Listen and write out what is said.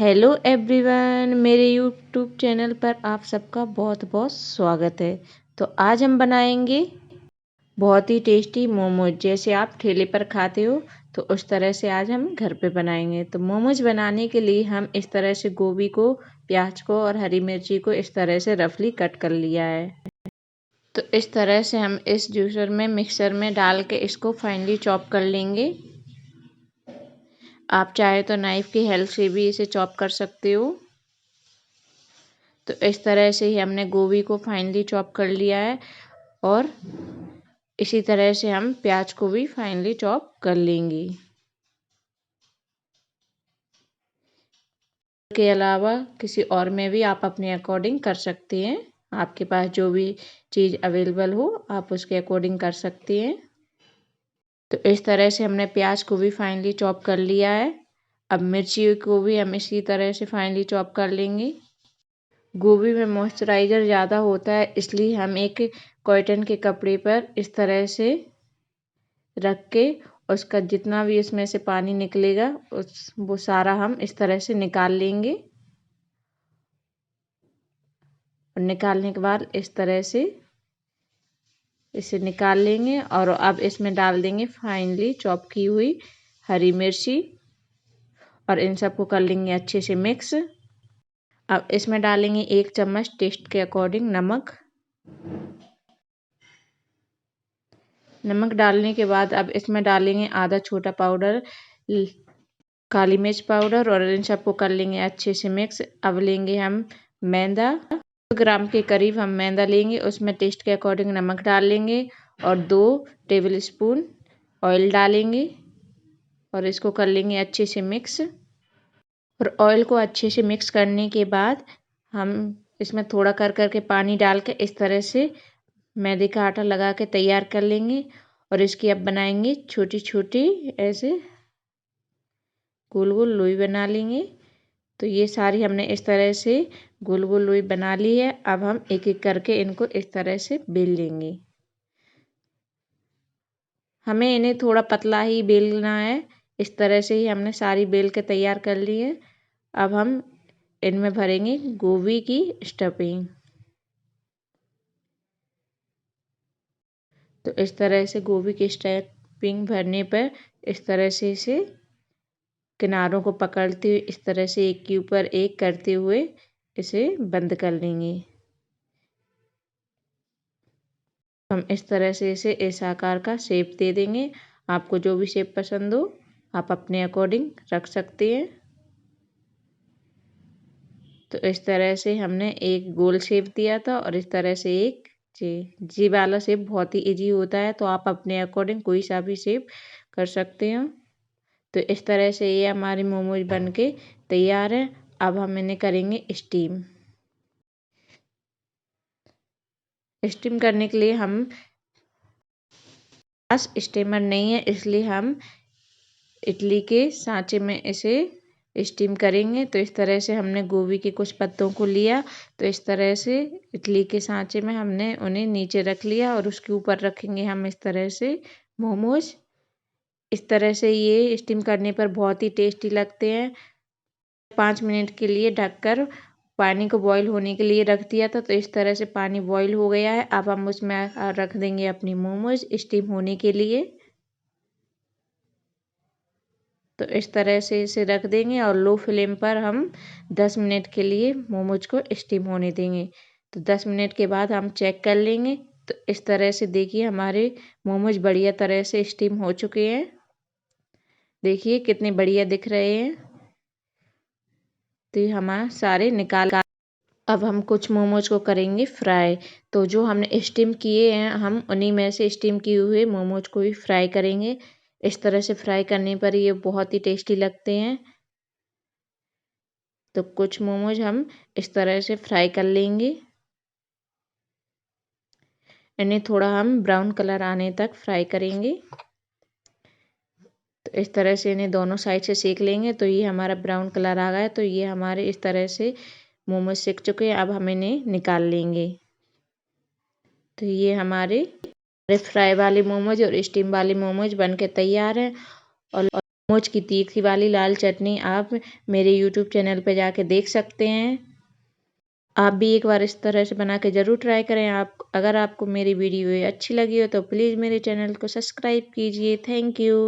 Hello everyone, मेरे YouTube channel पर आप सबका बहुत बहुत स्वागत है। तो आज हम बनाएंगे बहुत ही टेस्टी मोमोज। जैसे आप ठेले पर खाते हो तो उस तरह से आज हम घर पे बनाएंगे। तो मोमोज बनाने के लिए हम इस तरह से गोभी को, प्याज को और हरी मिर्ची को इस तरह से रफली कट कर लिया है। तो इस तरह से हम इस जूसर में, मिक्सर में डाल के इसको फाइनली चॉप कर लेंगे। आप चाहे तो नाइफ की हेल्प से भी इसे चॉप कर सकते हो। तो इस तरह से ही हमने गोभी को फाइनली चॉप कर लिया है और इसी तरह से हम प्याज को भी फाइनली चॉप कर लेंगे। के अलावा किसी और में भी आप अपने अकॉर्डिंग कर सकते हैं। आपके पास जो भी चीज़ अवेलेबल हो आप उसके अकॉर्डिंग कर सकते हैं। तो इस तरह से हमने प्याज को भी फाइनली चॉप कर लिया है। अब मिर्ची को भी हम इसी तरह से फाइनली चॉप कर लेंगे। गोभी में मॉइस्चराइज़र ज़्यादा होता है, इसलिए हम एक कॉटन के कपड़े पर इस तरह से रख के उसका जितना भी उसमें से पानी निकलेगा वो सारा हम इस तरह से निकाल लेंगे। और निकालने के बाद इस तरह से इसे निकाल लेंगे और अब इसमें डाल देंगे फाइनली चॉप की हुई हरी मिर्ची और इन सबको कर लेंगे अच्छे से मिक्स। अब इसमें डालेंगे 1 चम्मच टेस्ट के अकॉर्डिंग नमक। नमक डालने के बाद अब इसमें डालेंगे आधा छोटा पाउडर काली मिर्च पाउडर और इन सबको कर लेंगे अच्छे से मिक्स। अब लेंगे हम मैदा, 2 ग्राम के करीब हम मैदा लेंगे, उसमें टेस्ट के अकॉर्डिंग नमक डाल लेंगे और 2 टेबल स्पून ऑयल डालेंगे और इसको कर लेंगे अच्छे से मिक्स। और ऑयल को अच्छे से मिक्स करने के बाद हम इसमें थोड़ा कर के पानी डाल के इस तरह से मैदे का आटा लगा के तैयार कर लेंगे। और इसकी अब बनाएंगे छोटी छोटी ऐसे गोल गोल लोई बना लेंगे। तो ये सारी हमने इस तरह से गोल गोल लोई बना ली है। अब हम एक एक करके इनको इस तरह से बेल लेंगे। हमें इन्हें थोड़ा पतला ही बेलना है। इस तरह से ही हमने सारी बेल के तैयार कर ली है। अब हम इनमें भरेंगे गोभी की स्टफिंग। तो इस तरह से गोभी की स्टफिंग भरने पर इस तरह से इसे किनारों को पकड़ते हुए इस तरह से एक के ऊपर एक करते हुए इसे बंद कर लेंगे। हम इस तरह से इसे इस आकार का शेप दे देंगे। आपको जो भी शेप पसंद हो आप अपने अकॉर्डिंग रख सकते हैं। तो इस तरह से हमने एक गोल शेप दिया था और इस तरह से एक जी वाला शेप बहुत ही इजी होता है, तो आप अपने अकॉर्डिंग कोई सा भी शेप कर सकते हो। तो इस तरह से ये हमारे मोमोज बनके तैयार है। अब हम इन्हें करेंगे स्टीम। स्टीम करने के लिए हम पास स्टीमर नहीं है, इसलिए हम इडली के सांचे में इसे स्टीम करेंगे। तो इस तरह से हमने गोभी के कुछ पत्तों को लिया, तो इस तरह से इडली के सांचे में हमने उन्हें नीचे रख लिया और उसके ऊपर रखेंगे हम इस तरह से मोमोज। इस तरह से ये स्टीम करने पर बहुत ही टेस्टी लगते हैं। 5 मिनट के लिए ढककर पानी को बॉईल होने के लिए रख दिया था। तो इस तरह से पानी बॉईल हो गया है। अब हम उसमें रख देंगे अपनी मोमोज स्टीम होने के लिए। तो इस तरह से इसे रख देंगे और लो फ्लेम पर हम 10 मिनट के लिए मोमोज को स्टीम होने देंगे। तो 10 मिनट के बाद हम चेक कर लेंगे। तो इस तरह से देखिए हमारे मोमोज बढ़िया तरह से स्टीम हो चुके हैं। देखिए कितने बढ़िया दिख रहे हैं। तो हमारे सारे निकाल। अब हम कुछ मोमोज को करेंगे फ्राई। तो जो हमने स्टीम किए हैं हम उन्हीं में से स्टीम किए हुए मोमोज को भी फ्राई करेंगे। इस तरह से फ्राई करने पर ये बहुत ही टेस्टी लगते हैं। तो कुछ मोमोज हम इस तरह से फ्राई कर लेंगे। इन्हें थोड़ा हम ब्राउन कलर आने तक फ्राई करेंगे। तो इस तरह से इन्हें दोनों साइड से सेक लेंगे। तो ये हमारा ब्राउन कलर आ गया। तो ये हमारे इस तरह से मोमोज सेक चुके हैं। अब हम इन्हें निकाल लेंगे। तो ये हमारे फ्राई वाले मोमोज और स्टीम वाले मोमोज बनके तैयार हैं। और मोमोज की तीखी वाली लाल चटनी आप मेरे यूट्यूब चैनल पे जाके देख सकते हैं। आप भी एक बार इस तरह से बना के ज़रूर ट्राई करें। अगर आपको मेरी वीडियो अच्छी लगी हो तो प्लीज़ मेरे चैनल को सब्सक्राइब कीजिए। Thank you.